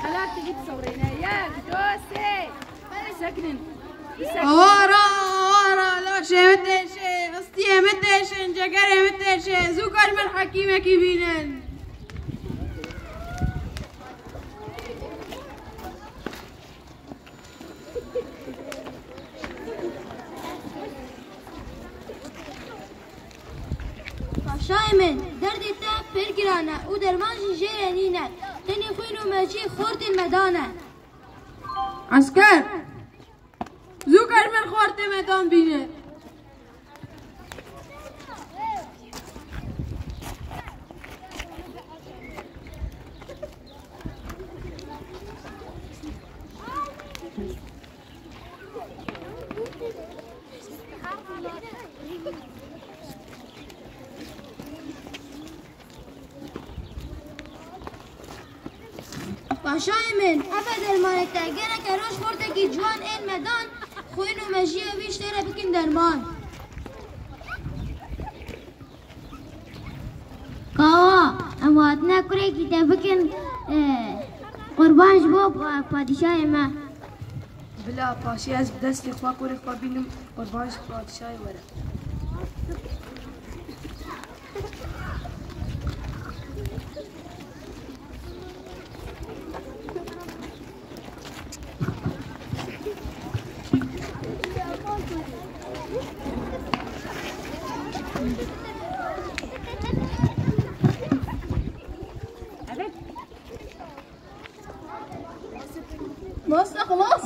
خلاك تجي تصورينا ياك دوسي سكنن ورا لا شيء متشي أستيه متشي جگره متشي زوكر من حكيمة كبينن شایمن دردی تا پرگرانه او درمانش جیرانینه تنی خوین و مجی خورد المدانه عسكر زوكر من خورت ميدان بينه شایمن افا درمانه تا گره که روش خورده که جوان این مدان خوین و مجی و بیشتره بکن درمان کاوا اما اتنا کره که تا بکن قربانش بو پادشاه ما بلا پاشی از دستی خواه کنه خواه بینم قربانش پادشاهی وره ماسة خلاص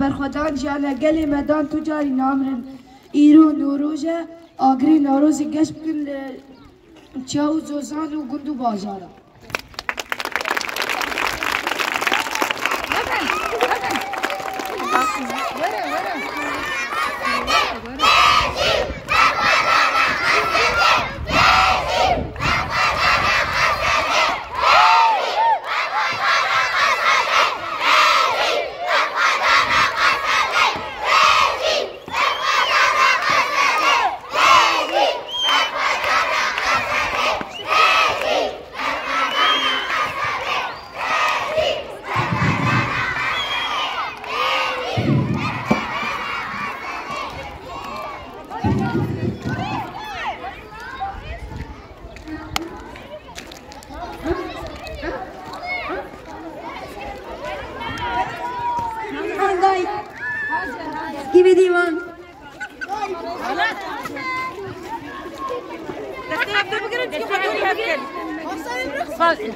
برخودان جیانه گلی مدان تجاری نامرن ایرو نوروژه آگری نوروزی گشت بکن چاو زوزان و گندو بازارا كيف ديوان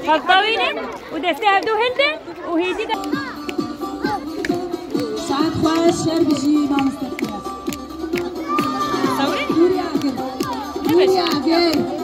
خلطاويني ودفتي هبدو هلدن وهيدي ساعات خواهش شر بجي ما مستقبل صوري دوري عقل